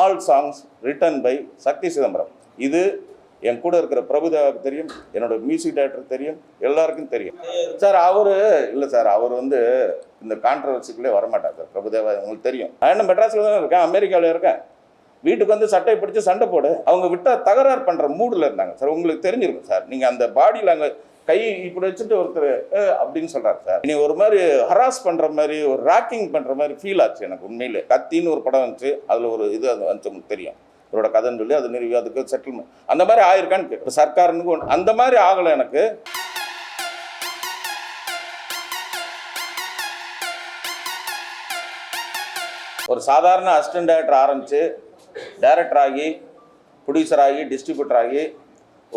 All songs written by சக்தி சிதம்பரம். இது என் கூட இருக்கிற பிரபுதேவாவுக்கு தெரியும், என்னோட மியூசிக் டைரக்டருக்கு தெரியும், எல்லாருக்கும் தெரியும் சார். அவர் இல்லை சார், அவர் வந்து இந்த கான்ட்ரவர்சிக்குள்ளே வரமாட்டார் சார். பிரபுதேவா உங்களுக்கு தெரியும். நான் என்ன மெட்ராஸில் தான் இருக்கேன், அமெரிக்காவில் இருக்கேன். வீட்டுக்கு வந்து சட்டையை பிடிச்சி சண்டை போடு, அவங்க விட்டால் தகராறு பண்ணுற மூடில் இருந்தாங்க சார். உங்களுக்கு தெரிஞ்சிருக்கும் சார். நீங்கள் அந்த பாடியில் அங்கே கை இப்படி வச்சுட்டு ஒருத்தர் அப்படின்னு சொல்கிறார் சார். நீ ஒரு மாதிரி ஹராஸ் பண்ணுற மாதிரி, ஒரு ராக்கிங் பண்ணுற மாதிரி ஃபீல் ஆச்சு எனக்கு உண்மையிலே. கத்தின்னு ஒரு படம் வந்துச்சு, அதில் ஒரு இது அது வந்துச்சு, உங்களுக்கு தெரியும். இவரோட கதைன்னு சொல்லி அது நிறுவி அதுக்கு செட்டில்மெண்ட் அந்த மாதிரி ஆயிருக்கான்னு கேட்கு. சர்க்காருன்னு அந்த மாதிரி ஆகலை எனக்கு. ஒரு சாதாரண அசிஸ்டன்ட் டைரக்டர் ஆரம்பித்து டைரக்டர் ஆகி ப்ரொடியூசர் ஆகி டிஸ்ட்ரிபியூட்டர் ஆகி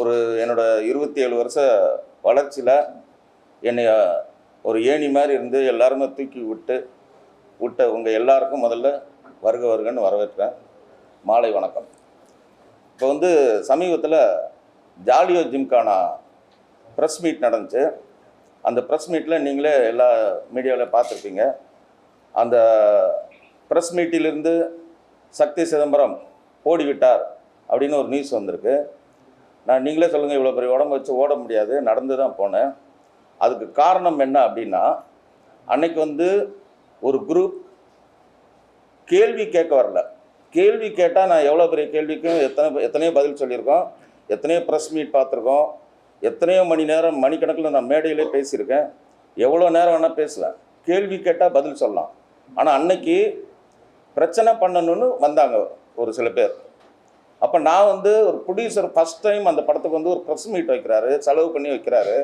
ஒரு என்னோட 27 வருஷ வளர்ச்சியில் என்னை ஒரு ஏணி மாதிரி இருந்து எல்லாருமே தூக்கி விட்ட உங்கள் எல்லாருக்கும் முதல்ல வருக வருகன்னு வரவேற்கிறேன். மாலை வணக்கம். இப்போ வந்து சமீபத்தில் ஜாலியோ ஜிம்கானா ப்ரெஸ் மீட் நடந்துச்சு. அந்த ப்ரெஸ் மீட்டில் நீங்களே எல்லா மீடியாவில் பார்த்துருப்பீங்க. அந்த ப்ரெஸ் மீட்டிலிருந்து சக்தி சிதம்பரம் ஓடிவிட்டார் அப்படின்னு ஒரு நியூஸ் வந்திருக்கு. நீங்களே சொல்லுங்கள், இவ்வளோ பெரிய உடம்பு வச்சு ஓட முடியாது, நடந்து தான் போனேன். அதுக்கு காரணம் என்ன அப்படின்னா, அன்னைக்கு வந்து ஒரு குரூப் கேள்வி கேட்க வரல. கேள்வி கேட்டால் நான் எவ்வளோ பெரிய கேள்விக்கும் எத்தனையோ பதில் சொல்லியிருக்கோம், எத்தனையோ ப்ரெஸ் மீட் பார்த்துருக்கோம், எத்தனையோ மணி நேரம் மணிக்கணக்கில் நான் மேடையிலே பேசியிருக்கேன். எவ்வளோ நேரம் வேணால் பேசலாம், கேள்வி கேட்டால் பதில் சொல்லலாம். ஆனால் அன்னைக்கு பிரச்சனை பண்ணணும்னு வந்தாங்க ஒரு சில பேர். அப்போ நான் வந்து ஒரு ப்ரொடியூசர் ஃபஸ்ட் டைம் அந்த படத்துக்கு வந்து ஒரு ப்ரெஸ் மீட் வைக்கிறாரு, செலவு பண்ணி வைக்கிறாரு.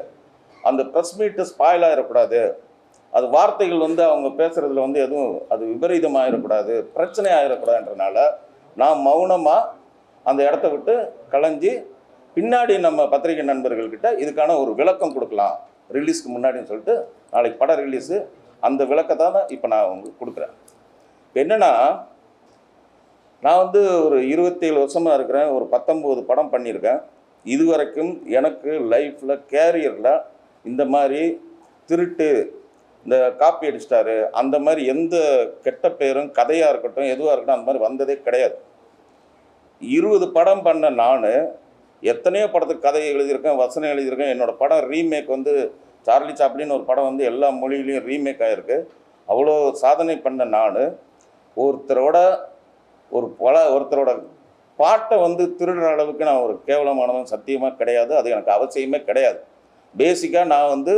அந்த ப்ரெஸ் மீட்டு ஸ்பாயில் ஆகிடக்கூடாது, அது வார்த்தைகள் வந்து அவங்க பேசுகிறதுல வந்து எதுவும் அது விபரீதம் ஆகிடக்கூடாது, பிரச்சனை ஆகிடக்கூடாதுன்றனால நான் மௌனமாக அந்த இடத்த விட்டு கலைஞ்சி பின்னாடி நம்ம பத்திரிகை நண்பர்கள்கிட்ட இதுக்கான ஒரு விளக்கம் கொடுக்கலாம் ரிலீஸ்க்கு முன்னாடின்னு சொல்லிட்டு, நாளைக்கு படம் ரிலீஸு, அந்த விளக்கத்தை தான் இப்போ நான் உங்களுக்கு கொடுக்குறேன். என்னென்னா, நான் வந்து ஒரு 27 வருஷமாக இருக்கிறேன், ஒரு 19 படம் பண்ணியிருக்கேன். இதுவரைக்கும் எனக்கு லைஃப்பில் கேரியரில் இந்த மாதிரி திருட்டு, இந்த காப்பி அடிச்சிட்டாரு, அந்த மாதிரி எந்த கெட்ட பேரும் கதையாக இருக்கட்டும் எதுவாக இருக்கட்டும் அந்த மாதிரி வந்ததே கிடையாது. 20 படம் பண்ண நான் எத்தனையோ படத்துக்கு கதை எழுதியிருக்கேன், வசனம் எழுதியிருக்கேன். என்னோடய படம் ரீமேக் வந்து சார்லி சாப்ளின்னு ஒரு படம் வந்து எல்லா மொழியிலையும் ரீமேக் ஆகிருக்கு. அவ்வளோ சாதனை பண்ண நான் ஒருத்தரோட பாட்டை வந்து திருடுற அளவுக்கு நான் ஒரு கேவலமானவன் சத்தியமாக கிடையாது. அது எனக்கு அவசியமே கிடையாது. பேசிக்காக நான் வந்து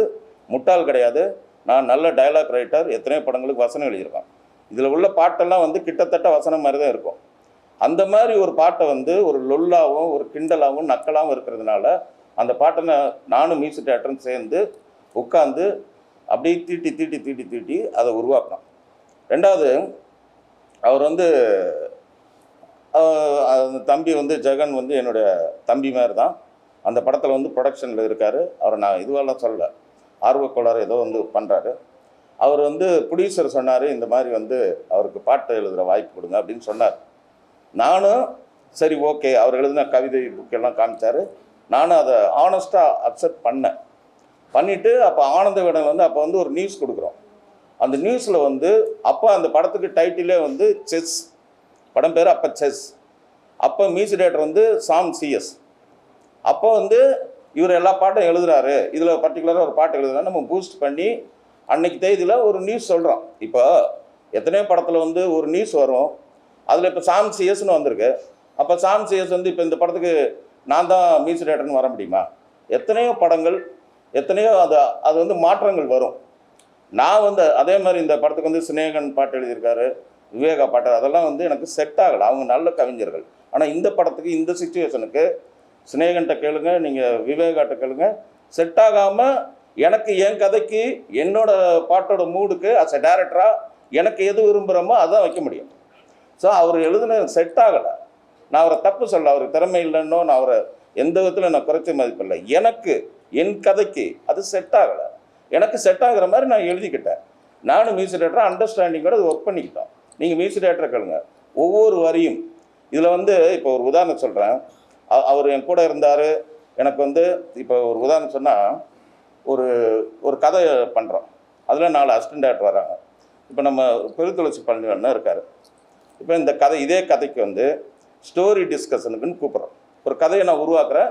முட்டாள் கிடையாது. நான் நல்ல டயலாக் ரைட்டர், எத்தனையோ படங்களுக்கு வசனம் எழுதியிருக்கேன். இதில் உள்ள பாட்டெல்லாம் வந்து கிட்டத்தட்ட வசனம் மாதிரி தான் இருக்கும். அந்த மாதிரி ஒரு பாட்டை வந்து ஒரு லொல்லாகவும் ஒரு கிண்டலாகவும் நக்கலாகவும் இருக்கிறதுனால அந்த பாட்டை நானும் மியூசிக் டைரக்டரும் சேர்ந்து உட்காந்து அப்படியே தீட்டி அதை உருவாக்கணும். ரெண்டாவது, அவர் வந்து அந்த தம்பி வந்து ஜெகன் வந்து என்னுடைய தம்பி மாதிரி தான். அந்த படத்தில் வந்து ப்ரொடக்ஷனில் இருக்கார். அவரை நான் இதுவெல்லாம் சொல்லலை, ஆர்வக்கோளாறு ஏதோ வந்து பண்ணுறாரு. அவர் வந்து ப்ரொடியூசர் சொன்னார், இந்த மாதிரி வந்து அவருக்கு பாட்டு எழுதுகிற வாய்ப்பு கொடுங்க அப்படின்னு சொன்னார். நானும் சரி ஓகே, அவர் எழுதின கவிதை புக்கெல்லாம் காமிச்சார். நானும் அதை ஆனஸ்ட்டாக அக்செப்ட் பண்ணிவிட்டு அப்போ ஆனந்த விகடன் வந்து அப்போ வந்து ஒரு நியூஸ் கொடுக்குறோம். அந்த நியூஸில் வந்து அப்போ அந்த படத்துக்கு டைட்டிலே வந்து செஸ், படம் பேர் அப்போ செஸ். அப்போ மியூசிக் டைரக்டர் வந்து சாம் சிஎஸ். அப்போ வந்து இவர் எல்லா பாட்டும் எழுதுறாரு, இதில் பர்டிகுலராக ஒரு பாட்டு எழுதுறாரு, நம்ம பூஸ்ட் பண்ணி அன்னைக்கு தேதியில் ஒரு நியூஸ் சொல்கிறோம். இப்போ எத்தனையோ படத்தில் வந்து ஒரு நியூஸ் வரும், அதில் இப்போ சாம் சிஎஸ்ன்னு வந்திருக்கு. அப்போ சாம் சிஎஸ் வந்து இப்போ இந்த படத்துக்கு நான் தான் மியூசிக் டைரக்டர்னு வர முடியுமா? எத்தனையோ படங்கள், எத்தனையோ அது வந்து மாற்றங்கள் வரும். நான் வந்து அதே மாதிரி இந்த படத்துக்கு வந்து சினேகன் பாட்டு எழுதியிருக்காரு, விவேகா பாட்டு, அதெல்லாம் வந்து எனக்கு செட் ஆகலை. அவங்க நல்ல கவிஞர்கள். ஆனால் இந்த படத்துக்கு இந்த சிச்சுவேஷனுக்கு சினேகன்ட்ட கேளுங்க, நீங்கள் விவேகாட்ட கேளுங்க, செட் ஆகாமல் எனக்கு என் கதைக்கு என்னோட பாட்டோட மூடுக்கு அஸ் எ டைரக்டராக எனக்கு எது விரும்புகிறோமோ அதான் வைக்க முடியும். ஸோ அவர் எழுதுன செட் ஆகலை. நான் அவரை தப்பு சொல்ல, அவருக்கு திறமை இல்லைன்னோ நான் அவரை எந்த விதத்தில் நான் குறைச்சி மதிப்பில்லை. எனக்கு என் கதைக்கு அது செட் ஆகலை. எனக்கு செட் ஆகிற மாதிரி நான் எழுதிக்கிட்டேன். நானும் மியூசிக் டைரக்டராக அண்டர்ஸ்டாண்டிங்கோட அது ஒர்க் பண்ணிக்கிட்டோம். நீங்கள் மியூசிக் டைரக்டரை கேளுங்க, ஒவ்வொரு வரியும். இதில் வந்து இப்போ ஒரு உதாரணம் சொல்கிறேன். அவர் என் கூட இருந்தார். எனக்கு வந்து இப்போ ஒரு உதாரணம் சொன்னால், ஒரு கதை பண்ணுறோம், அதில் 4 அசிஸ்டன்ட் டைரக்டர் வராங்க. இப்போ நம்ம பெருத்துளசி பழனிவண்ணன் இருக்கார். இப்போ இந்த கதை இதே கதைக்கு வந்து ஸ்டோரி டிஸ்கஷனுக்குன்னு கூப்பிட்றோம். ஒரு கதையை நான் உருவாக்குறேன்.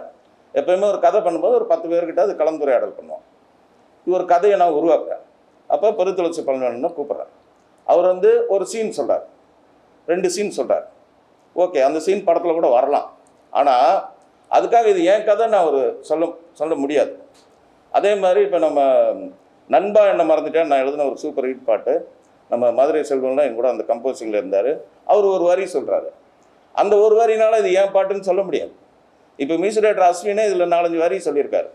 எப்போயுமே ஒரு கதை பண்ணும்போது ஒரு 10 பேர்கிட்ட அது கலந்துரையாடல் பண்ணுவோம். இது ஒரு கதையை நான் உருவாக்குறேன். அப்போ பெருத்துளசி பழனிவேலனை கூப்பிட்றேன். அவர் வந்து ஒரு சீன் சொல்கிறார், 2 சீன் சொல்கிறார். ஓகே, அந்த சீன் படத்தில் கூட வரலாம். ஆனால் அதுக்காக இது ஏன் கதை நான் ஒரு சொல்ல முடியாது. அதே மாதிரி இப்போ நம்ம நண்பா என்ன மறந்துட்டேன் நான் எழுதின ஒரு சூப்பர் ஹிட் பாட்டு, நம்ம மதுரை செல்வம்லாம் என் கூட அந்த கம்போசிங்கில் இருந்தார். அவர் ஒரு வரி சொல்கிறாரு. அந்த ஒரு வரினால இது ஏன் பாட்டுன்னு சொல்ல முடியாது. இப்போ மியூசிக் டைரக்டர் அஸ்வினே இதில் 4-5 வரி சொல்லியிருக்காரு.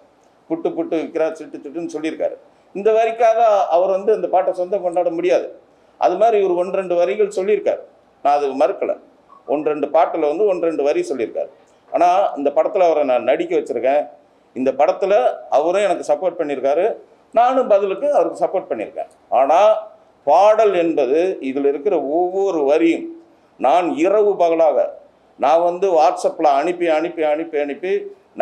புட்டு புட்டு விற்கிறா சிட்டு சிட்டுன்னு சொல்லியிருக்காரு. இந்த வரிக்காக அவர் வந்து இந்த பாட்டை சொந்தம் கொண்டாட முடியாது. அது மாதிரி இவர் 1-2 வரிகள் சொல்லியிருக்காரு. நான் அது மறுக்கலை. 1-2 பாட்டில் வந்து 1-2 வரி சொல்லியிருக்காரு. ஆனால் இந்த படத்தில் அவரை நான் நடிக்க வச்சுருக்கேன். இந்த படத்தில் அவரும் எனக்கு சப்போர்ட் பண்ணியிருக்காரு, நானும் பதிலுக்கு அவருக்கு சப்போர்ட் பண்ணியிருக்கேன். ஆனால் பாடல் என்பது இதில் இருக்கிற ஒவ்வொரு வரியும் நான் இரவு பகலாக நான் வந்து வாட்ஸ்அப்பில் அனுப்பி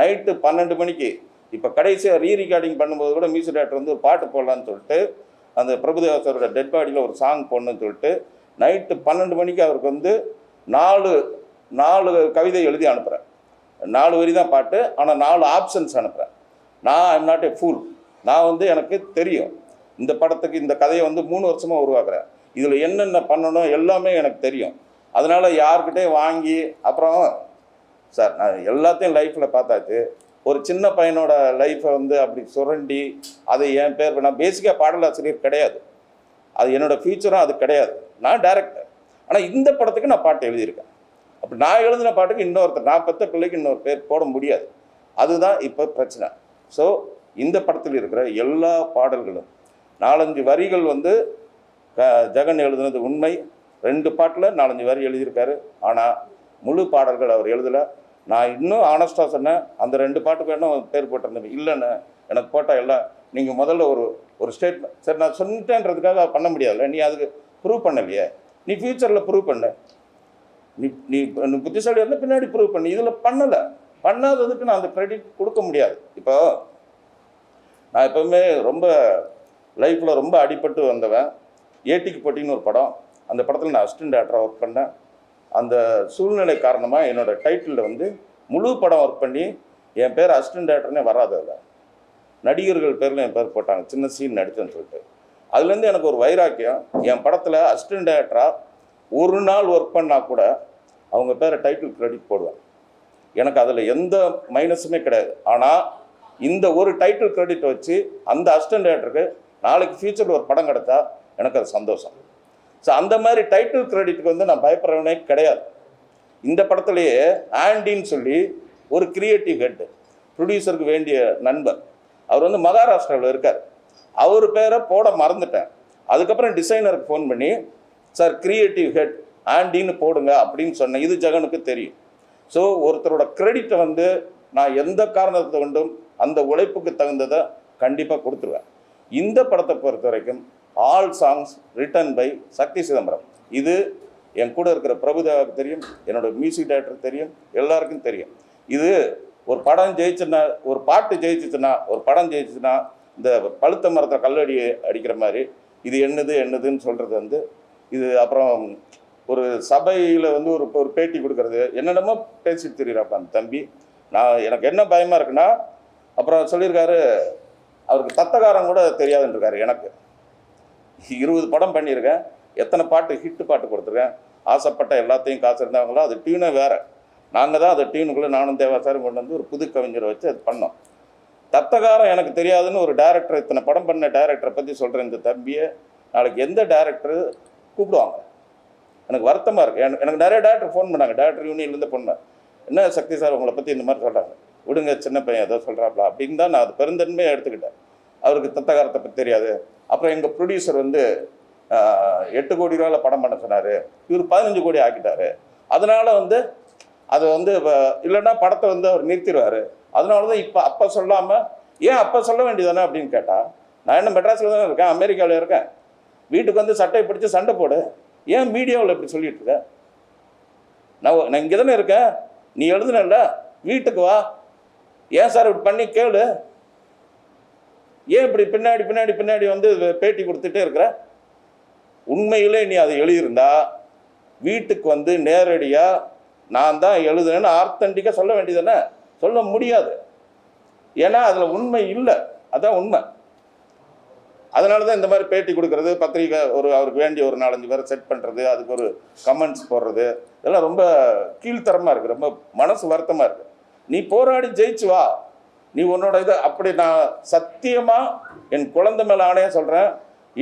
நைட்டு 12 மணிக்கு இப்போ கடைசியாக ரீரெக்கார்டிங் பண்ணும்போது கூட மியூசிக் டைரக்டர் வந்து ஒரு பாட்டு போடலான்னு சொல்லிட்டு அந்த பிரபுதேவா சாரோட டெட் பாடியில் ஒரு சாங் போடணுன்னு சொல்லிட்டு நைட்டு 12 மணிக்கு அவருக்கு வந்து 4 கவிதை எழுதி அனுப்புகிறேன். 4 வரி தான் பாட்டு, ஆனால் 4 ஆப்ஷன்ஸ் அனுப்புகிறேன். நான் ஐம் நாட் ஏ ஃபூல். நான் வந்து எனக்கு தெரியும் இந்த படத்துக்கு இந்த கதையை வந்து 3 வருஷமாக உருவாக்குறேன். இதில் என்னென்ன பண்ணணும் எல்லாமே எனக்கு தெரியும். அதனால் யார்கிட்டையும் வாங்கி அப்புறம் சார் நான் எல்லாத்தையும் லைஃப்பில் பார்த்தாச்சு. ஒரு சின்ன பையனோட லைஃப்பை வந்து அப்படி சுரண்டி அதை என் பேர் நான் பேசிக்காக பாடலாசிரியர் கிடையாது. அது என்னோடய ஃபியூச்சரும் அது கிடையாது. நான் டைரக்டர். ஆனால் இந்த படத்துக்கு நான் பாட்டு எழுதியிருக்கேன். அப்படி நான் எழுதின பாட்டுக்கு இன்னொருத்தர் நான் பெற்ற பிள்ளைக்கு இன்னொரு பேர் போட முடியாது. அதுதான் இப்போ பிரச்சனை. ஸோ இந்த படத்தில் இருக்கிற எல்லா பாடல்களும் 4-5 வரிகள் வந்து ஜெகன் எழுதுனது உண்மை. 2 பாட்டில் 4-5 வரி எழுதியிருக்காரு. ஆனால் முழு பாடல்கள் அவர் எழுதலை. நான் இன்னும் ஆனஸ்டாக சொன்னேன், அந்த 2 பாட்டுக்கு இன்னும் பேர் போட்டிருந்தேன். இல்லைன்னு எனக்கு போட்டால் எல்லாம் நீங்கள் முதல்ல ஒரு ஸ்டேட்மெண்ட் சரி நான் சொன்னிட்டேன்றதுக்காக பண்ண முடியாதுல்ல. நீ அதுக்கு ப்ரூவ் பண்ணலையே, நீ ஃப்யூச்சரில் ப்ரூவ் பண்ண. நீ புத்திசாலியாக இருந்தால் பின்னாடி ப்ரூவ் பண்ணி இதில் பண்ணாததுக்கு நான் அந்த க்ரெடிட் கொடுக்க முடியாது. இப்போ நான் எப்போவுமே ரொம்ப லைஃப்பில் ரொம்ப அடிபட்டு வந்தவன். ஏட்டிக்கு போட்டின்னு ஒரு படம், அந்த படத்தில் நான் அசிஸ்டன்ட் டைரக்டராக ஒர்க் பண்ணேன். அந்த சூழ்நிலை காரணமாக என்னோடய டைட்டிலில் வந்து முழு படம் ஒர்க் பண்ணி என் பேர் அசிஸ்டன்ட் டைரக்டர்னே வராது. அதில் நடிகர்கள் பேரில் என் பேர் போட்டாங்க, சின்ன சீன் நடித்தேன்னு சொல்லிட்டு. அதுலேருந்து எனக்கு ஒரு வைராக்கியம். என் படத்தில் அசிஸ்டன்ட் டைரக்டராக ஒரு நாள் ஒர்க் பண்ணால் கூட அவங்க பேரை டைட்டில் கிரெடிட் போடுவேன். எனக்கு அதில் எந்த மைனஸுமே கிடையாது. ஆனால் இந்த ஒரு டைட்டில் கிரெடிட் வச்சு அந்த அசிஸ்டன்ட் டைரக்டருக்கு நாளைக்கு ஃபியூச்சரில் ஒரு படம் கிடச்சா எனக்கு அது சந்தோஷம். ஸோ அந்த மாதிரி டைட்டில் கிரெடிட்டுக்கு வந்து நான் பயப்படுறவனே கிடையாது. இந்த படத்துலேயே ஆண்டின்னு சொல்லி ஒரு கிரியேட்டிவ் ஹெட், ப்ரொடியூசருக்கு வேண்டிய நண்பர், அவர் வந்து மகாராஷ்டிராவில் இருக்கார். அவர் பேரை போட மறந்துட்டேன். அதுக்கப்புறம் டிசைனருக்கு ஃபோன் பண்ணி சார் கிரியேட்டிவ் ஹெட் ஆண்டின்னு போடுங்க அப்படின்னு சொன்னேன். இது ஜெகனுக்கு தெரியும். ஸோ ஒருத்தரோட கிரெடிட்டை வந்து நான் எந்த காரணத்தை கொண்டும் அந்த உழைப்புக்கு தகுந்ததை கண்டிப்பாக கொடுத்துருவேன். இந்த படத்தை பொறுத்த வரைக்கும் ஆல் சாங்ஸ் ரிட்டன் பை சக்தி சிதம்பரம். இது என் கூட இருக்கிற பிரபுதேவாவுக்கு தெரியும், என்னோடய மியூசிக் டைரக்டருக்கு தெரியும், எல்லாருக்கும் தெரியும். இது ஒரு படம் ஜெயிச்சுன்னா, ஒரு பாட்டு ஜெயிச்சுச்சுன்னா, ஒரு படம் ஜெயிச்சுன்னா இந்த பழுத்த மரத்தில் கல்லடி அடிக்கிற மாதிரி இது என்னதுன்னு சொல்கிறது வந்து இது. அப்புறம் ஒரு சபையில் வந்து ஒரு பேட்டி கொடுக்கறது என்னென்னமோ பேசிட்டு தெரியுறாப்பா அந்த தம்பி. எனக்கு என்ன பயமாக இருக்குன்னா, அப்புறம் சொல்லியிருக்காரு அவருக்கு தத்தகாரம் கூட தெரியாதுன்றிருக்காரு. எனக்கு 20 படம் பண்ணியிருக்கேன், எத்தனை பாட்டு ஹிட்டு பாட்டு கொடுத்துருக்கேன், ஆசைப்பட்ட எல்லாத்தையும் காசு இருந்தாங்களோ அது டியூனே வேறு. நாங்கள் தான் அதை டியூனுக்குள்ளே நானும் தேவாசாரம் கொண்டு வந்து ஒரு புது கவிஞரை வச்சு அது பண்ணோம். தத்தகாரம் எனக்கு தெரியாதுன்னு ஒரு டைரக்டர், இத்தனை படம் பண்ண டைரக்டரை பற்றி சொல்கிறேன். இந்த தம்பியை நாளைக்கு எந்த டைரக்டரு கூப்பிடுவாங்க? எனக்கு வருத்தமாக இருக்குது. எனக்கு நிறைய டேரக்டர் ஃபோன் பண்ணாங்க, டேரக்டர் யூனியன்லேருந்து பண்ணேன். என்ன சக்தி சார் உங்களை பற்றி இந்த மாதிரி சொல்கிறாங்க, விடுங்க சின்ன பையன் ஏதோ சொல்கிறாப்ல அப்படின்னு தான் நான் அது பெருந்தன்மையாக எடுத்துக்கிட்டேன். அவருக்கு தத்தகாரத்தை பற்றி தெரியாது. அப்புறம் எங்கள் ப்ரொடியூசர் வந்து 8 கோடி ரூபாயில் படம் பண்ண சொன்னார், இவர் 15 கோடி ஆக்கிட்டார். அதனால் வந்து அது வந்து இல்லைன்னா படத்தை வந்து அவர் நிறுத்திடுவார். அதனால தான் இப்போ அப்போ சொல்லாமல் ஏன் அப்போ சொல்ல வேண்டியதானே அப்படின்னு கேட்டால், நான் என்ன மெட்ராஸில் தானே இருக்கேன், அமெரிக்காவில் இருக்கேன், வீட்டுக்கு வந்து சட்டையை பிடிச்சி சண்டை போடு, ஏன் மீடியாவில் இப்படி சொல்லிட்டு இருக்க? நான் இங்கே தானே இருக்கேன், நீ எழுதுனல்ல, வீட்டுக்கு வா, ஏன் சார் இப்படி பண்ணி கேளு, ஏன் இப்படி பின்னாடி வந்து பேட்டி கொடுத்துட்டே இருக்கிற? உண்மையிலே நீ அதை எழுதியிருந்தா வீட்டுக்கு வந்து நேரடியாக நான் தான் எழுதுனேன்னு ஆர்த்தண்டிக்காக சொல்ல வேண்டியதுதானே? சொல்ல முடியாது. ஏன்னா அதில் உண்மை இல்லை. அதான் உண்மை. அதனால தான் இந்த மாதிரி பேட்டி கொடுக்கறது, பத்திரிக்கை அவருக்கு வேண்டிய ஒரு 4-5 பேரை செட் பண்ணுறது, அதுக்கு ஒரு கமெண்ட்ஸ் போடுறது, இதெல்லாம் ரொம்ப கீழ்த்தரமாக இருக்குது. ரொம்ப மனசு வருத்தமாக இருக்குது. நீ போராடி ஜெயிச்சு வா, நீ உன்னோட இதை அப்படி. நான் சத்தியமாக என் குழந்தை மேலே ஆணையாக சொல்கிறேன்,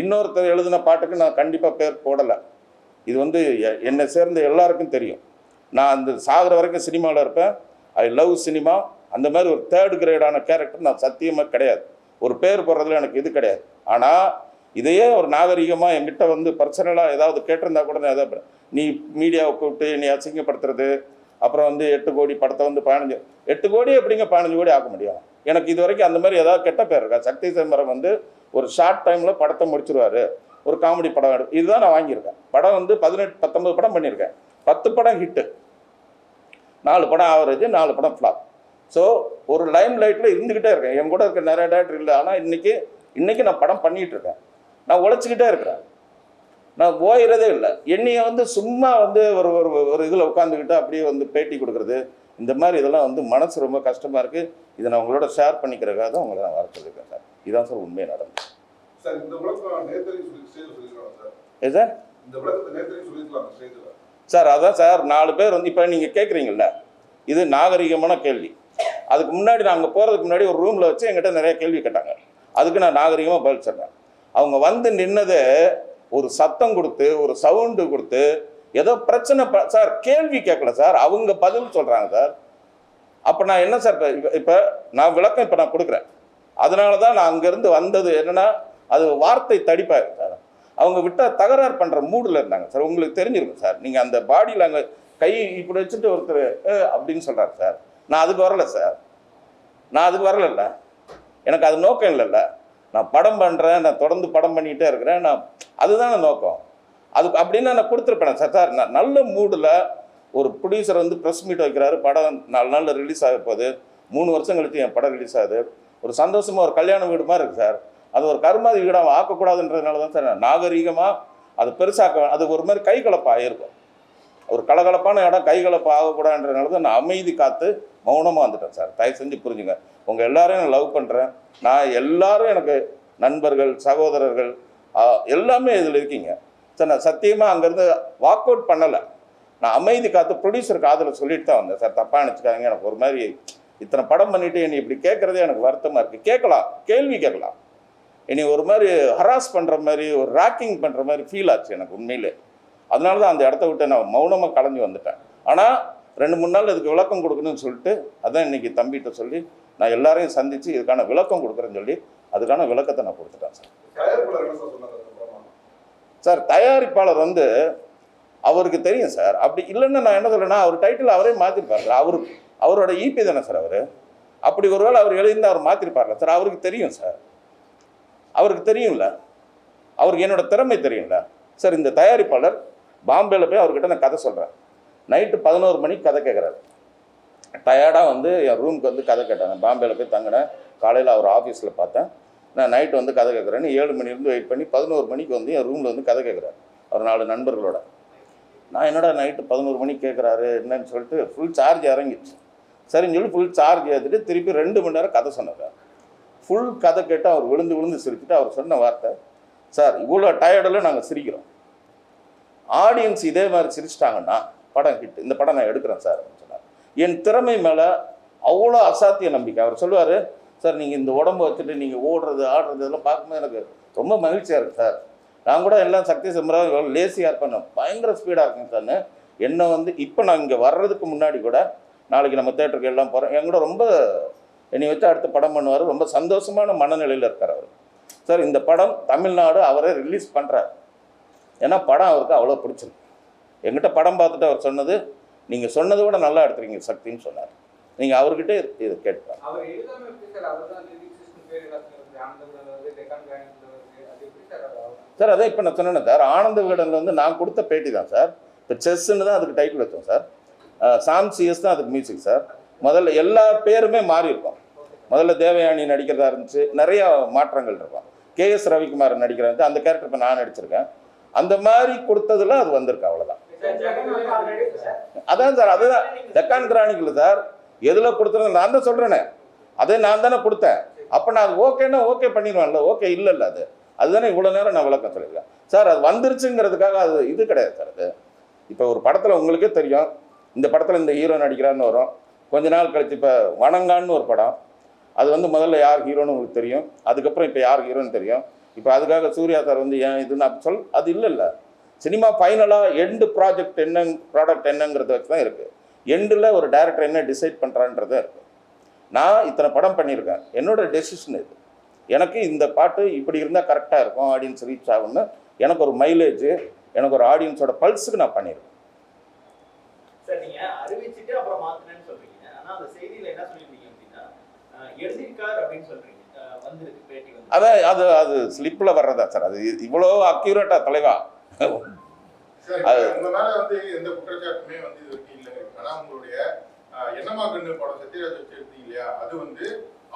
இன்னொருத்தர் எழுதின பாட்டுக்கு நான் கண்டிப்பாக பேர் போடலை. இது வந்து என்னை சேர்ந்த எல்லாருக்கும் தெரியும். நான் அந்த சாகிற வரைக்கும் சினிமாவில் இருப்பேன். I love cinema. அந்த மாதிரி ஒரு 3rd கிரேடான கேரக்டர் நான் சத்தியமாக கிடையாது. ஒரு பேர் போடுறதுல எனக்கு இது கிடையாது. ஆனால் இதையே ஒரு நாகரிகமாக என்கிட்ட வந்து பர்சனலாக ஏதாவது கேட்டிருந்தா கூட நான் எதாவது, நீ மீடியாவை கூப்பிட்டு நீ அசிங்கப்படுத்துறது, அப்புறம் வந்து 8 கோடி படத்தை வந்து 8 கோடி எப்படிங்க 15 கோடி ஆக்க முடியும்? எனக்கு இது வரைக்கும் அந்த மாதிரி ஏதாவது கெட்ட பேர் இருக்கா? சக்தி சிதம்பரம் வந்து ஒரு ஷார்ட் டைமில் படத்தை முடிச்சிருவார். ஒரு காமெடி படம் இதுதான் நான் வாங்கியிருக்கேன். படம் வந்து 18-19 படம் பண்ணியிருக்கேன். 10 படம் ஹிட்டு, 4 படம் ஆவரேஜ், 4 படம் ஃப்ளாப். ஸோ ஒரு லைம் லைட்டில் இருந்துக்கிட்டே இருக்கேன். என் கூட இருக்க நிறைய டேரக்டர் இல்லை. ஆனால் இன்னைக்கு நான் படம் பண்ணிகிட்டு இருக்கேன். நான் உழைச்சிக்கிட்டே இருக்கிறேன். நான் ஓயிறதே இல்லை. என்னையை வந்து சும்மா வந்து ஒரு ஒரு இதில் உட்காந்துக்கிட்டு அப்படியே வந்து பேட்டி கொடுக்குறது, இந்த மாதிரி இதெல்லாம் வந்து மனசு ரொம்ப கஷ்டமாக இருக்குது. இதை நான் உங்களோட ஷேர் பண்ணிக்கிறதுக்காக தான் உங்களை நான் வர சொல்லியிருக்கேன் சார். இதுதான் சார் உண்மையை நடந்தது சார். ஏ சார் சார் அதான் சார் 4 பேர் வந்து இப்போ நீங்கள் கேட்குறீங்கல்ல, இது நாகரிகமான கேள்வி. அதுக்கு முன்னாடி நான் அங்கே போகிறதுக்கு முன்னாடி ஒரு ரூமில் வச்சு என்கிட்ட நிறைய கேள்வி கேட்டாங்க. அதுக்கு நான் நாகரிகமாக பதில் சொன்னேன். அவங்க வந்து நின்னதே ஒரு சத்தம் கொடுத்து, ஒரு சவுண்டு கொடுத்து, ஏதோ பிரச்சனை சார். கேள்வி கேட்கல சார், அவங்க பதில் சொல்கிறாங்க சார். அப்போ நான் என்ன சார் இப்போ நான் விளக்கம் இப்போ நான் கொடுக்குறேன். அதனால தான் நான் அங்கேருந்து வந்தது என்னென்னா, அது வார்த்தை தடிப்பாயிருக்கு சார். அவங்க விட்டால் தகராறு பண்ணுற மூடில் இருந்தாங்க சார். உங்களுக்கு தெரிஞ்சிருக்கும் சார். நீங்கள் அந்த பாடியில் அங்கே கை இப்படி வச்சுட்டு ஒருத்தர் அப்படின்னு சொல்கிறார் சார். நான் அதுக்கு வரலை சார். நான் அதுக்கு வரலைல்ல. எனக்கு அது நோக்கம் இல்லைல்ல. நான் படம் பண்ணுறேன், நான் தொடர்ந்து படம் பண்ணிக்கிட்டே இருக்கிறேன். அதுதான் நோக்கம். அதுக்கு அப்படின்னா நான் கொடுத்துருப்பேன் சார். சார் நான் நல்ல மூடில் ஒரு ப்ரொடியூசர் வந்து ப்ரெஸ் மீட் வைக்கிறாரு, படம் 4 நாளில் ரிலீஸ் ஆக போகுது, 3 வருஷம் கழித்து என் படம் ரிலீஸ் ஆகுது. ஒரு சந்தோஷமாக ஒரு கல்யாண வீடு மாதிரி இருக்குது சார். அது ஒரு கருமாதி வீடாக ஆக்கக்கூடாதுன்றதுனால தான் சார் நான் நாகரீகமாக அது பெருசாக்க. அது ஒரு மாதிரி கைகலப்பாக இருக்கும். ஒரு கலகலப்பான இடம் கைகலப்பு ஆகக்கூடாதுன்றதுனால தான் நான் அமைதி காத்து மௌனமாக வந்துட்டேன் சார். தயவு செஞ்சு புரிஞ்சுங்க. உங்கள் எல்லாரையும் நான் லவ் பண்ணுறேன். நான் எல்லாரும் எனக்கு நண்பர்கள், சகோதரர்கள் எல்லாமே இதில் இருக்கீங்க சார். நான் சத்தியமாக அங்கேருந்து வாக் அவுட் பண்ணலை. நான் அமைதி காத்து ப்ரொடியூசருக்கு ஆதரவு சொல்லிட்டு தான் வந்தேன் சார். தப்பாக நினச்சிக்காதீங்க. எனக்கு ஒரு மாதிரி இத்தனை படம் பண்ணிவிட்டு என்னை இப்படி கேட்குறதே எனக்கு வருத்தமாக இருக்குது. கேட்கலாம், கேள்வி கேட்கலாம். என்னை ஒரு மாதிரி ஹராஸ் பண்ணுற மாதிரி, ஒரு ராக்கிங் பண்ணுற மாதிரி ஃபீல் ஆச்சு எனக்கு உண்மையிலே. அதனால தான் அந்த இடத்த விட்டு நான் மௌனமாக கலைஞ்சு வந்துட்டேன். ஆனால் 2-3 நாள் இதுக்கு விளக்கம் கொடுக்கணும்னு சொல்லிட்டு அதான் இன்றைக்கி தம்பிகிட்ட சொல்லி நான் எல்லாரையும் சந்தித்து இதுக்கான விளக்கம் கொடுக்குறேன்னு சொல்லி அதுக்கான விளக்கத்தை நான் கொடுத்துட்டேன் சார். சார் தயாரிப்பாளர் வந்து அவருக்கு தெரியும் சார். அப்படி இல்லைன்னு நான் என்ன சொல்கிறேன்னா, அவர் டைட்டில் அவரே மாற்றிருப்பார் சார். அவரோட ஈபி தானே சார் அவர். அப்படி ஒருவேளை அவர் எழுதியிருந்தால் அவர் மாற்றிருப்பார்ல சார். அவருக்கு தெரியும் சார். அவருக்கு தெரியும்ல, அவருக்கு என்னோட திறமை தெரியும்ல சார். இந்த தயாரிப்பாளர் பாம்பேயில் போய் அவர்கிட்ட நான் கதை சொல்கிறேன். நைட்டு 11 மணிக்கு கதை கேட்குறாரு. டயர்டாக வந்து என் ரூமுக்கு வந்து கதை கேட்டாங்க. பாம்பேயில் போய் தங்கினேன். காலையில் அவர் ஆஃபீஸில் பார்த்தேன். நான் நைட்டு வந்து கதை கேட்குறேன்னு 7 மணிலேருந்து வெயிட் பண்ணி 11 மணிக்கு வந்து என் ரூமில் வந்து கதை கேட்குறாரு. அவர் 4 நண்பர்களோட. நான் என்னடா நைட்டு 11 மணிக்கு கேட்குறாரு என்னன்னு சொல்லிட்டு ஃபுல் சார்ஜ் இறங்கிடுச்சு. சரின்னு சொல்லி ஃபுல் சார்ஜ் ஏற்றிட்டு திருப்பி 2 மணி நேரம் கதை சொன்னார். ஃபுல் கதை கேட்டு அவர் விழுந்து சிரிச்சுட்டு அவர் சொன்ன வார்த்தை, சார் இவ்வளோ டயர்டில் நாங்கள் சிரிக்கிறோம், ஆடியன்ஸ் இதே மாதிரி சிரிச்சிட்டாங்கன்னா படம் ஹிட், இந்த படம் நான் எடுக்கிறேன் சார் அப்படின்னு சொன்னார். என் திறமை மேலே அவ்வளோ அசாத்திய நம்பிக்கை. அவர் சொல்லுவார், சார் நீங்கள் இந்த உடம்பு வச்சுட்டு நீங்கள் ஓடுறது ஆடுறது இதெல்லாம் பார்க்கும்போது எனக்கு ரொம்ப மகிழ்ச்சியாக இருக்குது சார். நான் கூட எல்லாம் சக்தி சிதம்பரம் எவ்வளோ லேசியாக இருப்பேன், பயங்கர ஸ்பீடாக இருக்குங்க சார்னு என்னை வந்து இப்போ நான் இங்கே வர்றதுக்கு முன்னாடி கூட நாளைக்கு நம்ம தேட்டருக்கு எல்லாம் போகிறோம் என் கூட ரொம்ப என்னை வச்சு அடுத்த படம் பண்ணுவார். ரொம்ப சந்தோஷமான மனநிலையில் இருக்கார் அவர். சார் இந்த படம் தமிழ்நாடு அவரே ரிலீஸ் பண்ணுறார். ஏன்னா படம் அவருக்கு அவ்வளோ பிடிச்சிருக்கு. எங்கிட்ட படம் பார்த்துட்டு அவர் சொன்னது, நீங்கள் சொன்னதை விட நல்லா எடுத்துருக்கீங்க சக்தின்னு சொன்னார். நீங்கள் அவர்கிட்ட இது கேட்பாங்க சார். அதான் இப்போ நான் சொன்னேன் சார், ஆனந்த விகடனில் வந்து நான் கொடுத்த பேட்டி தான் சார். இப்போ செஸ்ன்னு தான் அதுக்கு டைட்டில் வச்சோம் சார். சாம் சிஎஸ் தான் அதுக்கு மியூசிக் சார். முதல்ல எல்லா பேருமே மாறி இருக்கும். முதல்ல தேவயானி நடிக்கிறதா இருந்துச்சு, நிறையா மாற்றங்கள் இருக்கும். KS ரவிக்குமார் நடிக்கிறாரு, அந்த கேரக்டர் இப்போ நான் நடிச்சிருக்கேன். அந்த மாதிரி கொடுத்ததுல அது வந்திருக்கு, அவ்வளோதான். அதான் சார், அதுதான் டெக்கான் கிரானிக்கல் சார். எதில் கொடுத்துருங்க நான் தான் சொல்கிறேனே, அதே நான் தானே கொடுத்தேன். அப்போ நான் அது ஓகேன்னா ஓகே பண்ணிடுவேன்ல, ஓகே இல்லைல்ல, அதுதானே இவ்வளோ நேரம் நான் விளக்கம் சொல்லியிருக்கேன் சார். அது வந்துருச்சுங்கிறதுக்காக அது இது கிடையாது சார். அது இப்போ ஒரு படத்தில் உங்களுக்கே தெரியும், இந்த படத்தில் இந்த ஹீரோ நடிக்கிறான்னு வரும், கொஞ்ச நாள் கழிச்சு இப்போ வணங்கான்னு ஒரு படம், அது வந்து முதல்ல யார் ஹீரோன்னு உங்களுக்கு தெரியும், அதுக்கப்புறம் இப்போ யார் ஹீரோன்னு தெரியும். இப்போ அதுக்காக சூர்யா சார் வந்து ஏன் இதுன்னு அப்படி அது இல்லைல்ல. சினிமா ஃபைனலாக எண்டு ப்ராஜெக்ட் என்ன ப்ராடக்ட் என்னங்கிறத வச்சு தான் இருக்குது. எண்டில் ஒரு டைரக்டர் என்ன டிசைட் பண்ணுறான்றதே இருக்குது. நான் இத்தனை படம் பண்ணியிருக்கேன், என்னோட டெசிஷன் இது. எனக்கு இந்த பாட்டு இப்படி இருந்தால் கரெக்டாக இருக்கும், ஆடியன்ஸ் ரீச் ஆகும்னு எனக்கு ஒரு மைலேஜ், எனக்கு ஒரு ஆடியன்ஸோட பல்ஸுக்கு நான் பண்ணியிருக்கேன். சார் நீங்க அறிவிச்சிட்டு அப்புறம் மாத்துனேன்னு சொல்றீங்க, ஆனா அந்த செய்தியில என்ன சொல்லிருக்கீங்க அப்படின்னா எழுதிருக்கார் அப்படின்னு சொல்றீங்க, வந்திருக்கு பேட்டி வந்து அதான் அது அது ஸ்லிப்பில் வர்றதா சார். அது இவ்வளோ அக்யூரேட்டா தலைவா அது உங்க மேல வந்து எந்த குற்றச்சாட்டுமே வந்து இது வரைக்கும் இல்லை. ஆனா உங்களுடைய என்னமா கண்ணு படம் சத்யராஜ் வச்சு எடுத்தீங்க இல்லையா, அது வந்து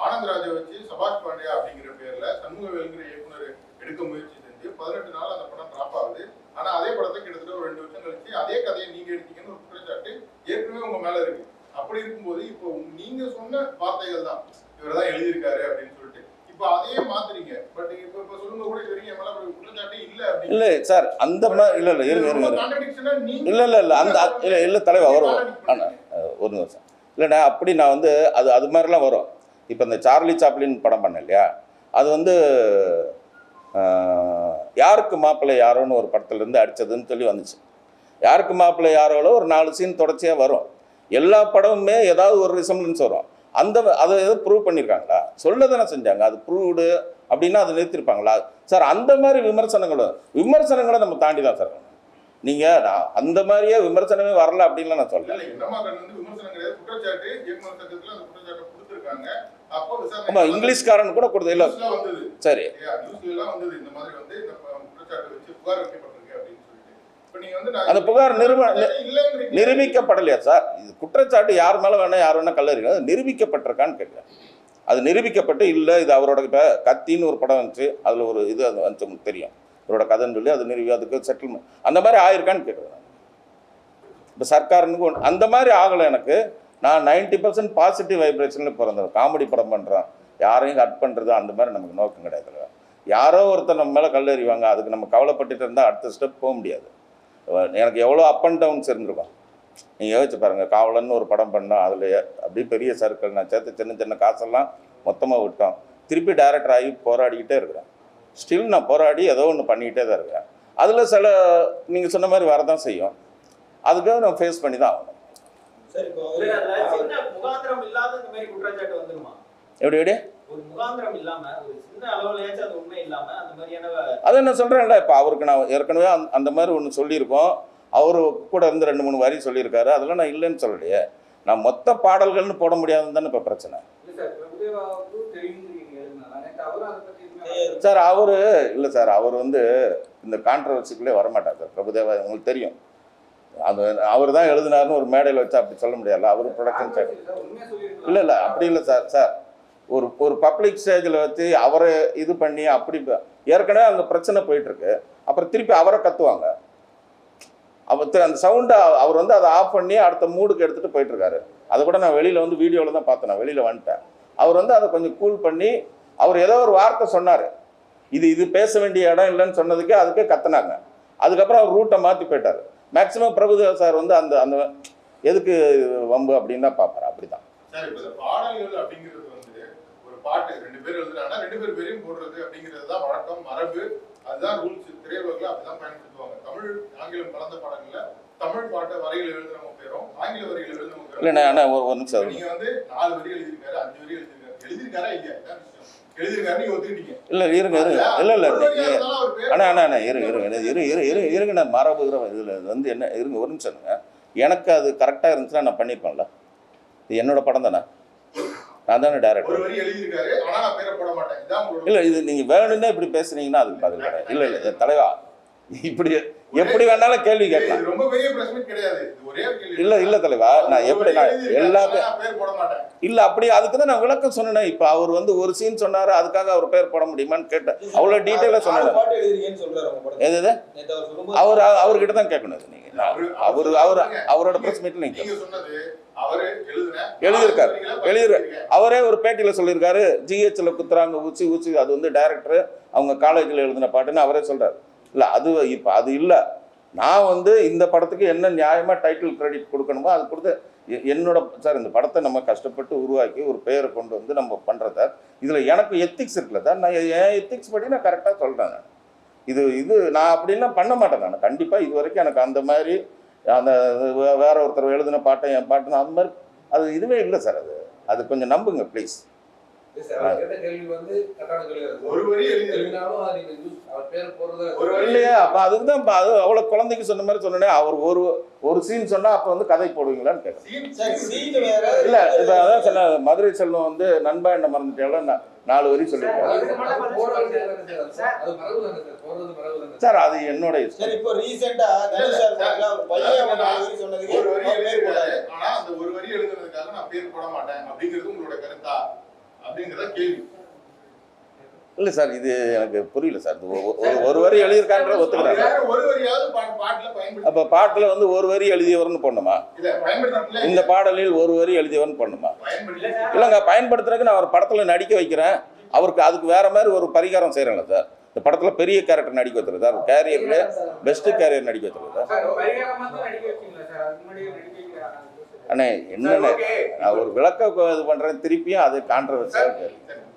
ஆனந்தராஜை வச்சு சபாஷ் பாண்டியா அப்படிங்கிற பேர்ல சண்முகவேலுங்கிற இயக்குனர் எடுக்க முயற்சி செஞ்சு 18 நாள் அந்த படம் டிராப் ஆகுது. ஆனா அதே படத்தை கிட்டத்தட்ட ஒரு 2 வருஷம் கழிச்சு அதே கதையை நீங்க எடுத்தீங்கன்னு ஒரு குற்றச்சாட்டு ஏற்கனவே உங்க மேல இருக்கு. அப்படி இருக்கும்போது இப்போ நீங்க சொன்ன வார்த்தைகள் தான் இவர் தான் எழுதியிருக்காரு அப்படின்னு சொல்லிட்டு இப்போ அதையே மாத்துறீங்க. பட் இப்போ சொல்லுங்க கூட இது வரைக்கும் என் மேல குற்றச்சாட்டு இல்ல அப்படின்னு. இல்லை சார், அந்த மாதிரி இல்லை இல்லை இருங்க இருங்க இல்லை இல்லை இல்லை அந்த இல்லை இல்லை தலைவா வரும் ஒரு நிமிஷம் இல்லைண்ணா. அப்படி நான் வந்து அது மாதிரிலாம் வரும். இப்போ இந்த சார்லி சாப்ளின் படம் பண்ணேன் இல்லையா, அது வந்து யாருக்கு மாப்பிள்ளை யாரோன்னு ஒரு படத்துலேருந்து அடித்ததுன்னு சொல்லி வந்துச்சு. யாருக்கு மாப்பிள்ளை யாரோல ஒரு 4 சீன் தொடர்ச்சியாக வரும். எல்லா படமுமே ஏதாவது ஒரு ரிசம்லன்ஸ் வரும். அதை எதோ ப்ரூவ் பண்ணியிருக்காங்களா, சொல்ல தானே செஞ்சாங்க, அது ப்ரூவ்டு அப்படின்னா அதை நிறுத்திருப்பாங்களா சார்? அந்த மாதிரி விமர்சனங்களை நம்ம தாண்டி தான் சார். நீங்கள் நான் அந்த மாதிரியே விமர்சனமே வரல அப்படின்லாம் நான் சொல்கிறேன். ஆமாம், இங்கிலீஷ்காரன் கூட கொடுத்தது இல்லை. சரி, அந்த புகார் நிரூபிக்கப்படலையா சார்? இது குற்றச்சாட்டு யார் மேலே வேணா யார் வேணா கல்லறிங்க, அது நிரூபிக்கப்பட்டிருக்கான்னு கேட்குறேன். அது நிரூபிக்கப்பட்டு இல்லை, இது அவரோட இப்போ கத்தின்னு ஒரு படம் வந்துச்சு, அதில் ஒரு இது அது வந்துச்சு உங்களுக்கு தெரியும், அவரோட கதைன்னு சொல்லி அது அதுக்கு செட்டில்மெண்ட் அந்த மாதிரி ஆயிருக்கான்னு கேட்குறேன். இப்போ சர்க்காருன்னு அந்த மாதிரி ஆகலை எனக்கு. நான் 90% பாசிட்டிவ் வைப்ரேஷனில் பிறந்தேன். காமெடி படம் பண்ணுறேன், யாரையும் கட் பண்ணுறது அந்த மாதிரி நமக்கு நோக்கம் கிடையாது. யாரோ ஒருத்தர் நம்ம மேலே கல்லறிவாங்க, அதுக்கு நம்ம கவலைப்பட்டுட்டு இருந்தால் அடுத்த ஸ்டெப் போக முடியாது. எனக்கு எவ்வளோ அப் அண்ட் டவுன்ஸ் இருந்திருக்கும் நீங்கள் யோசிச்சு பாருங்கள். காவலன்னு ஒரு படம் பண்ணோம், அதில் அப்படியே பெரிய சர்க்கிள் நான் சேர்த்து சின்ன சின்ன காசெல்லாம் மொத்தமாக விட்டோம். திருப்பி டைரக்டர் ஆகி போராடிக்கிட்டே இருக்கிறேன். ஸ்டில் நான் போராடி ஏதோ ஒன்று பண்ணிக்கிட்டே தான் இருக்கிறேன். அதில் சில நீங்கள் சொன்ன மாதிரி வரதான் செய்யும், அதுக்காக நான் ஃபேஸ் பண்ணி தான் ஆகணும். எப்படி எப்படி அதை நான் சொல்கிறேன்ல. இப்போ அவருக்கு நான் ஏற்கனவே அந்த மாதிரி ஒன்று சொல்லியிருக்கோம், அவரு கூட இருந்து 2-3 வரி சொல்லியிருக்காரு, அதெல்லாம் நான் இல்லைன்னு சொல்லலையே. நான் மொத்த பாடல்கள்னு போட முடியாதுன்னு தானே இப்போ பிரச்சனை சார். அவரு இல்லை சார், அவர் வந்து இந்த கான்ட்ரவர்சிக்குள்ளே வரமாட்டார் சார். பிரபுதேவா உங்களுக்கு தெரியும், அது அவர் தான் எழுதினார்னு ஒரு மேடையில் வச்சு அப்படி சொல்ல முடியாதுல்ல. அவர் ப்ரொடக்ஷன் சார் இல்லை இல்லை அப்படி இல்லை சார். சார் ஒரு பப்ளிக் ஸ்டேஜில் வச்சு அவரை இது பண்ணி அப்படி ஏற்கனவே அந்த பிரச்சனை போயிட்டுருக்கு, அப்புறம் திருப்பி அவரை கத்துவாங்க. அந்த சவுண்டை அவர் வந்து அதை ஆஃப் பண்ணி அடுத்த மூடுக்கு எடுத்துகிட்டு போயிட்டுருக்காரு. அதை கூட நான் வெளியில் வந்து வீடியோவில் தான் பார்த்தேன், நான் வெளியில் வந்துட்டேன். அவர் வந்து அதை கொஞ்சம் கூல் பண்ணி அவர் ஏதோ ஒரு வார்த்தை சொன்னார், இது பேச வேண்டிய இடம் இல்லைன்னு சொன்னதுக்கே அதுக்கே கத்துனாங்க. அதுக்கப்புறம் அவர் ரூட்டை மாற்றி போயிட்டார். மேக்சிமம் பிரபுதேவா சார் வந்து அந்த அந்த எதுக்கு வம்பு அப்படின்னு தான் பார்ப்பார். அப்படி தான் பாட்டு 2 பேர் எழுதுறாங்கன்னா 2 பேர் பேரையும் போடுறது அப்படிங்கிறது தான் வழக்கம், மரபு, அதுதான் ரூல்ஸ். திரையுலகில் அப்படிதான் பயன்படுத்துவாங்க. தமிழ் ஆங்கிலம் கலந்த பாடங்கள்ல தமிழ் பாட்டை வரிகள் எழுதுறவங்க பேரும் ஆங்கில வரிகள் எழுதுறவங்க பேரும். ஒரு நிமிஷம், நீங்க வந்து 4 வரி எழுதியிருக்காரு, 5 வரி எழுதியிருக்காரா இல்லையா எழுதியிருக்காரு நீங்க ஒத்துக்கிட்டீங்க. இல்லை இருங்க இருங்க நான் மரபுகிற இதில் வந்து என்ன இருங்க ஒரு நிமிஷம். எனக்கு அது கரெக்டாக இருந்துச்சுன்னா நான் பண்ணியிருப்பேன்ல. இது என்னோட படம் தானே, நான் தானே டைரக்டர். இல்லை இது நீங்கள் வேணும்னா இப்படி பேசுனீங்கன்னா அதுக்கு பதில் கிடையாது. இல்லை தலைவா, இப்படி எப்படி வேணாலும் கேள்வி கேட்கலாம். இது ரொம்ப பெரிய பிரச்சனை கிடையாது. இது ஒரே ஒரு கேள்வி. இல்ல தலைவா, நான் எப்படி நான் எல்லாத்தையும் பேர் போட மாட்டேன். இல்ல அப்படி அதுக்கு தான் நான் விளக்கம் சொன்னேன். இப்ப அவர் வந்து ஒரு சீன் சொன்னாரு, அதுக்காக அவர் பேர் போட முடியுமான்னு கேட்டேன். அவ்வளவு டீட்டெயிலா சொன்னாரு. எது அவர்கிட்ட தான் கேட்கணும். நீங்க அவரோட பிரஸ் மீட்ல நீங்க சொன்னது அவரு எழுதியிருக்காரு. அவரே ஒரு பேட்டியில சொல்லியிருக்காரு, ஜிஹெச்ல குத்துறாங்க ஊசி ஊசி, அது வந்து டைரக்டர் அவங்க காலேஜ்ல எழுதின பாட்டுன்னு அவரே சொல்றாரு. இல்ல அது இப்ப அது இல்ல. நான் வந்து இந்த படத்துக்கு என்ன நியாயமா டைட்டில் கிரெடிட் கொடுக்கணுமோ அது கொடுத்து என்னோட சார் இந்த படத்தை நம்ம கஷ்டப்பட்டு உருவாக்கி ஒரு பெயரை கொண்டு வந்து நம்ம பண்றத இதுல எனக்கு எத்திக்ஸ் இருக்குல்ல சார். நான் என் எத்திக்ஸ் படி நான் கரெக்டா சொல்றேன். இது நான் அப்படின்லாம் பண்ண மாட்டேன். நான் கண்டிப்பா இது வரைக்கும் எனக்கு அந்த மாதிரி அந்த வேற ஒருத்தர் எழுதின பாட்டை என் பாட்டுன்னு அந்த மாதிரி அது இதுவே இல்லை சார். அது கொஞ்சம் நம்புங்க ப்ளீஸ். இல்லையா அப்ப அதுக்குதான் அது அவ்வளவு குழந்தைக்கு சொன்ன மாதிரி சொன்னேன். அவர் ஒரு சீன் சொன்னா அப்ப வந்து கதை போடுவீங்களான்னு கேட்க. இல்ல இப்ப அதான் சொன்ன மதுரை செல்வம் வந்து நண்பா என்ன மறந்துட்டேன் 4 வரி சொல்லியிருக்காரு சார். அது என்னோட இஷ்டம். இப்போ ரீசெண்டா ஒரு வரி எழுதுறதுக்காக நான் பேர் போட மாட்டேன் அப்படிங்கிறது உங்களோட கருத்தா அப்படிங்கறத கேள்வி. இல்ல சார் இது எனக்கு புரியல சார். ஒரு வரி எழுதியிருக்கான்ற ஒத்துக்கிறாங்க. அப்ப பாட்டுல வந்து ஒரு வரி எழுதியவர்னு போடணுமா? இந்த பாடலில் ஒரு வரி எழுதியவர்னு போடணுமா? இல்லைங்க, பயன்படுத்துறதுக்கு நான் ஒரு படத்துல நடிக்க வைக்கிறேன். அவருக்கு அதுக்கு வேற மாதிரி ஒரு பரிகாரம் செய்யறேன்ல சார். இந்த படத்துல பெரிய கேரக்டர் நடிக்க வச்சுருது சார். கேரியர்ல பெஸ்ட் கேரியர் நடிக்க வச்சுருது சார். அண்ணே என்னண்ணே நான் ஒரு விளக்க இது பண்றேன். திருப்பியும் அது கான்ட்ரவர்சியா இருக்கு.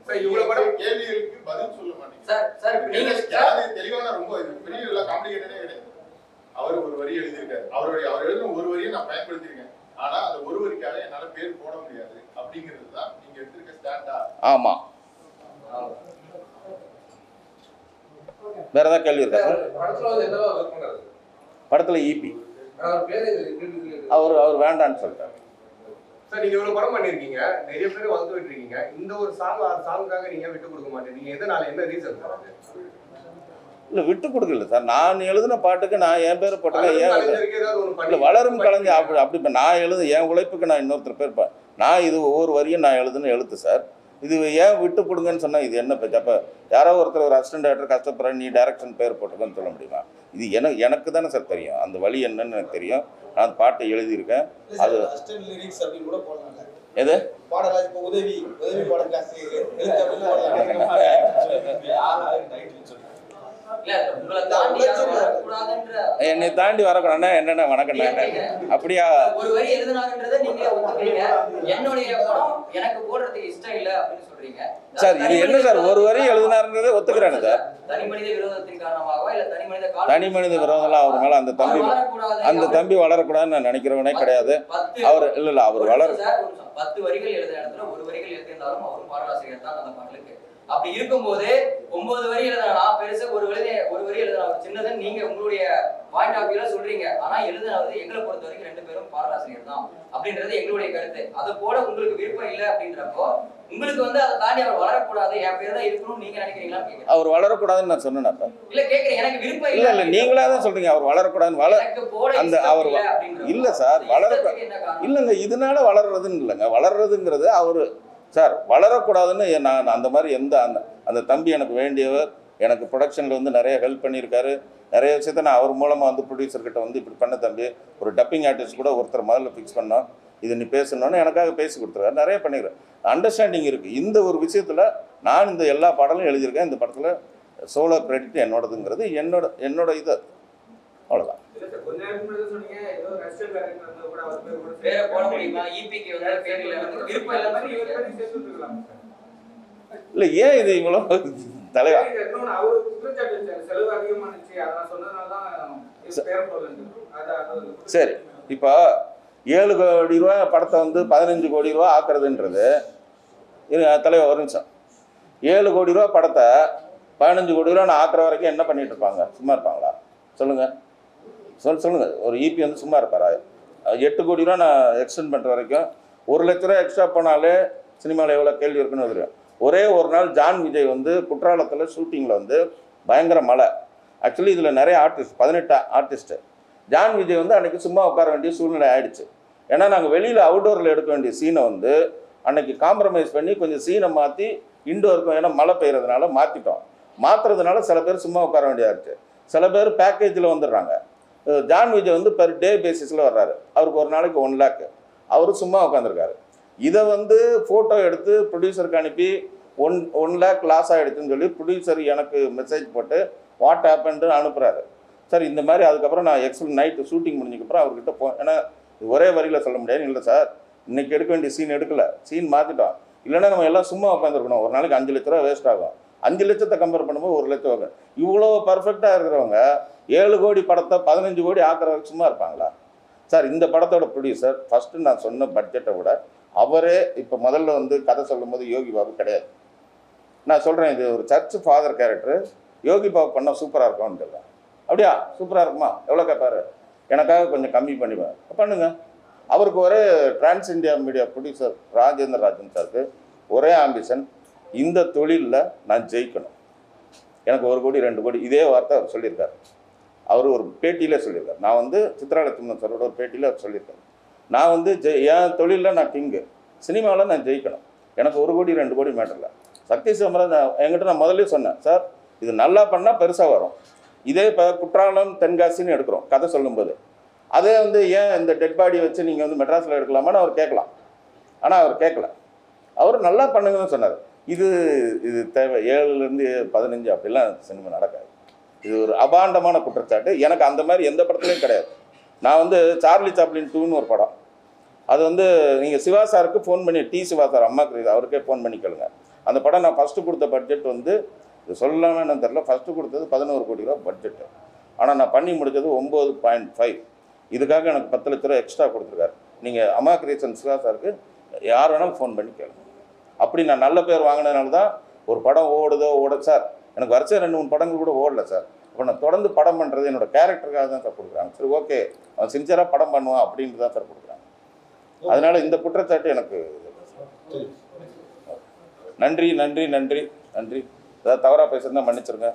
கேள்விகளுக்கு பதில் சொல்ல மாட்டீங்க. தெளிவான ரொம்ப பெரிய காம்ப்ளிகேட்டடே கிடையாது. அவர் ஒரு வரி எழுதியிருக்காரு. அவர் எழுதின ஒரு வரியை நான் பயன்படுத்தியிருக்கேன். ஆனா அந்த ஒரு வரிக்காக என்னால பேர் போட முடியாது அப்படிங்கிறது தான் நீங்க எடுத்திருக்க ஸ்டாண்டா? ஆமா. வேற ஏதாவது கேள்வி இருக்கா சார்? படத்துல ஈபி அவர் வேண்டான்னு சொல்லிட்டாரு சார். நீங்க ஒரு படம் பண்ணிருக்கீங்க, நிறைய பேர் வந்து விட்டுருக்கீங்க. இந்த ஒரு சாங்குக்காக நீங்க விட்டு கொடுக்க மாட்டேங்க. எதனால, என்ன ரீசன் சார்? இல்ல விட்டு கொடுக்கல சார். நான் எழுதின பாட்டுக்கு நான் என் பேரை போட்டேன். ஏன் வளரும் கலைஞர் அப்படி இப்ப நான் என் உழைப்புக்கு நான் இன்னொருத்தர் பேர் நான் இது ஒவ்வொரு வரியும் நான் எழுதுன்னு எழுத்து சார். இது ஏன் விட்டு கொடுங்கன்னு சொன்னா இது என்ன பேச்சு? அப்ப யாரோ ஒருத்தர் ஒரு அசிஸ்டன்ட் டைரக்டர் கஷ்டப்படுற நீ டைரக்ஷன் பேர் போட்டுக்கன்னு சொல்ல முடியுமா? இது எனக்கு தானே சார் தெரியும். அந்த வழி என்னன்னு எனக்கு தெரியும். நான் பாட்டை எழுதியிருக்கேன். அது எது உதவி என்னை தாண்டி வரக்கூடாது. என்னென்ன வணக்கம் அப்படியா? ஒரு வரி எழுதினாருன்றதை நீங்க ஒத்துக்கிறீங்க. என்னுடைய படம் எனக்கு போடுறதுக்கு இஷ்டம் இல்ல அப்படின்னு சொல்றீங்க சார். இது என்ன சார் ஒரு வரி எழுதினாருன்றதை ஒத்துக்கிறேன்னு சார். தனி மனித விரோதத்தின் காரணமாகவா இல்ல தனி மனித விரோதம்லாம் அவர் மேல அந்த தம்பி வளரக்கூடாதுன்னு நான் நினைக்கிறவனே கிடையாது. அவர் இல்ல அவர் வளர 10 வரிகள் எழுதின இடத்துல ஒரு வரிகள் எழுதியிருந்தாலும் அவரும் பாடலாசிரியர் தான் அந்த பாடலுக்கு. அப்படி இருக்கும்போது 9 வரி எழுதினா பெருசு, ஒரு வரி எழுதினா ஒரு சின்னதுன்னு நீங்க உங்களுடைய பாயிண்ட் ஆஃப் வியூல சொல்றீங்க. ஆனா எழுதினது எங்களை பொறுத்த வரைக்கும் 2 பேரும் பாடலாசிரியர் தான் அப்படின்றது எங்களுடைய கருத்து. அது போல உங்களுக்கு விருப்பம் இல்லை அப்படின்றப்போ உங்களுக்கு வந்து அதை தாண்டி அவர் வளரக்கூடாது, என் பேர் தான் இருக்கணும்னு நீங்க நினைக்கிறீங்களா? அவர் வளரக்கூடாதுன்னு நான் சொன்னேன். இல்ல கேக்குறேன், எனக்கு விருப்பம் இல்ல இல்ல நீங்களா தான் சொல்றீங்க அவர் வளரக்கூடாதுன்னு. அந்த அவர் இல்ல சார் இல்லங்க, இதனால வளர்றதுன்னு இல்லைங்க. வளர்றதுங்கிறது அவரு சார் வளரக்கூடாதுன்னு நான் அந்த மாதிரி அந்த தம்பி எனக்கு வேண்டியவர். எனக்கு ப்ரொடக்ஷனில் வந்து நிறைய ஹெல்ப் பண்ணியிருக்காரு. நிறைய விஷயத்த நான் அவர் மூலமாக வந்து ப்ரொடியூசர்கிட்ட வந்து இப்படி பண்ண தம்பி, ஒரு டப்பிங் ஆர்டிஸ்ட் கூட ஒருத்தர் முதல்ல ஃபிக்ஸ் பண்ணோம், இது நீ பேசணுன்னு எனக்காக பேசி கொடுத்துருக்காரு. நிறைய பண்ணிக்கிறேன். அண்டர்ஸ்டாண்டிங் இருக்குது. இந்த ஒரு விஷயத்தில் நான் இந்த எல்லா பாடலும் எழுதியிருக்கேன். இந்த படத்தில் சோலோ கிரெடிட் என்னோடதுங்கிறது என்னோட இது. அவ்வளோதான். இல்ல ஏன் இது இவ்வளோ தலைவா? சரி, இப்போ 7 கோடி ரூபா படத்தை வந்து 15 கோடி ரூபா ஆக்குறதுன்றது தலைவா ஒரு நிமிஷம். 7 கோடி ரூபா படத்தை 15 கோடி ரூபா நான் ஆக்குற வரைக்கும் என்ன பண்ணிட்டு இருப்பாங்க? சும்மா இருப்பாங்களா? சொல்லுங்க சொல்லுங்க. ஒரு ஈபி வந்து சும்மா இருப்பாரா? 8 கோடி ரூபா நான் எக்ஸ்டெண்ட் பண்ணுற வரைக்கும் 1 லட்ச ரூபா எக்ஸ்ட்ரா போனாலே சினிமாவில் எவ்வளோ கேள்வி இருக்குன்னு வந்துடும். ஒரே ஒரு நாள் ஜான் விஜய் வந்து குற்றாலத்தில் ஷூட்டிங்கில் வந்து பயங்கர மழை, ஆக்சுவலி இதில் நிறைய ஆர்டிஸ்ட் 18 ஆர்டிஸ்ட்டு. ஜான் விஜய் வந்து அன்றைக்கி சும்மா உட்கார வேண்டிய சூழ்நிலை ஆயிடுச்சு. ஏன்னா நாங்கள் வெளியில் அவுட்டோரில் எடுக்க வேண்டிய சீனை வந்து அன்னைக்கு காம்ப்ரமைஸ் பண்ணி கொஞ்சம் சீனை மாற்றி இன்டோருக்கும், ஏன்னா மழை பெய்யறதுனால மாற்றிட்டோம். மாற்றுறதுனால சில பேர் சும்மா உட்கார வேண்டியதாச்சு, சில பேர் பேக்கேஜில் வந்துடுறாங்க. ஜான் விஜய் வந்து பெர் டே பேசிஸில் வர்றாரு, அவருக்கு ஒரு நாளைக்கு 1 lakh, அவரு சும்மா உட்காந்துருக்காரு. இதை வந்து ஃபோட்டோ எடுத்து ப்ரொடியூசருக்கு அனுப்பி 1 lakh லாஸ் ஆகிடுச்சுன்னு சொல்லி ப்ரொடியூசர் எனக்கு மெசேஜ் போட்டு வாட் ஹேப்பன்னு அனுப்புகிறாரு. சார் இந்த மாதிரி அதுக்கப்புறம் நான் நைட்டு ஷூட்டிங் முடிஞ்சதுக்கப்புறம் அவர்கிட்ட ஏன்னா ஒரே வரியில் சொல்ல முடியாது. இல்லை சார், இன்றைக்கி எடுக்க வேண்டிய சீன் எடுக்கலை, சீன் மாற்றிட்டோம், இல்லைன்னா நம்ம எல்லாம் சும்மா உட்காந்துருக்கணும், ஒரு நாளைக்கு 5 லட்ச ரூபா வேஸ்ட் ஆகும். 5 லட்சத்தை கம்பேர் பண்ணும்போது 1 லட்சம் ஆகும். இவ்வளோ பர்ஃபெக்டாக இருக்கிறவங்க 7 கோடி படத்தை 15 கோடி ஆக்கிற வரைக்கும் சும்மா இருப்பாங்களா? சார் இந்த படத்தோட ப்ரொடியூசர் ஃபஸ்ட்டு நான் சொன்ன பட்ஜெட்டை விட அவரே இப்போ முதல்ல வந்து கதை சொல்லும்போது யோகி பாபு கிடையாது. நான் சொல்கிறேன், இது ஒரு search father character, Yogi Babu பண்ணால் சூப்பராக இருக்கும்னு சொல்லுவேன். அப்படியா சூப்பராக இருக்குமா, எவ்வளோ கேட்பாரு, எனக்காக கொஞ்சம் கம்மி பண்ணிவேன், பண்ணுங்க. அவருக்கு ஒரே trans India media producer Rajendra Rajan சாருக்கு ஒரே ஆம்பிஷன், இந்த தொழிலில் நான் ஜெயிக்கணும், எனக்கு 1 கோடி 2 கோடி, இதே வார்த்தை அவர் சொல்லியிருக்காரு. அவர் ஒரு பேட்டியிலே சொல்லியிருக்காரு. நான் வந்து சித்ராலட்சுமணன் சாரோட ஒரு பேட்டியில் அவர் சொல்லியிருக்காரு, நான் வந்து என் தொழிலில் நான் கிங்கு, சினிமாவில் நான் ஜெயிக்கணும், எனக்கு 1 கோடி 2 கோடி மேட்டரில். சக்தி சிதம்பரம் என்கிட்ட நான் முதல்ல சொன்னேன், சார் இது நல்லா பண்ணால் பெருசாக வரும். இதே இப்போ குற்றாலம் தென்காசின்னு எடுக்கிறோம் கதை சொல்லும்போது, அதே வந்து ஏன் இந்த டெட் பாடியை வச்சு நீங்கள் வந்து மெட்ராஸில் எடுக்கலாமான்னு அவர் கேட்கலாம். ஆனால் அவர் கேட்கல, அவர் நல்லா பண்ணுங்கன்னு சொன்னார். இது தேவை 7லேருந்து 15 அப்படிலாம் சினிமா நடக்காது. இது ஒரு அபாண்டமான குற்றச்சாட்டு. எனக்கு அந்த மாதிரி எந்த படத்துலையும் கிடையாது. நான் வந்து சார்லி சாப்ளின் 2ன்னு ஒரு படம், அது வந்து நீங்கள் சிவா சாருக்கு ஃபோன் பண்ணி, சிவா சார் அம்மாக்கு அவருக்கே ஃபோன் பண்ணி கேளுங்க. அந்த படம் நான் ஃபஸ்ட்டு கொடுத்த பட்ஜெட் வந்து இது சொல்லலாமே என்னன்னு தெரில, ஃபஸ்ட்டு கொடுத்தது 11 கோடி ரூபா பட்ஜெட்டு, ஆனால் நான் பண்ணி முடித்தது 9.5. இதுக்காக எனக்கு 10 லட்ச ரூபா எக்ஸ்ட்ரா கொடுத்துருக்காரு. நீங்கள் அம்மா கிரியேஷன் சிவா சாருக்கு யார் வேணாலும் ஃபோன் பண்ணி கேளுங்க. அப்படி நான் நல்ல பேர் வாங்கினதுனால தான் ஒரு படம் ஓட சார், எனக்கு வருஷம் 2-3 படங்கள் கூட ஓடல சார். அப்போ நான் தொடர்ந்து படம் பண்ணுறது என்னோடய கேரக்டருக்காக தான் சார் கொடுக்குறாங்க. சரி ஓகே, அவன் சின்சியராக படம் பண்ணுவான் அப்படின்ட்டு தான் சார் கொடுக்குறாங்க. அதனால் இந்த குற்றச்சாட்டு எனக்கு நன்றி. ஏதாவது தவறாக பேசுகிறதா மன்னிச்சிருங்க.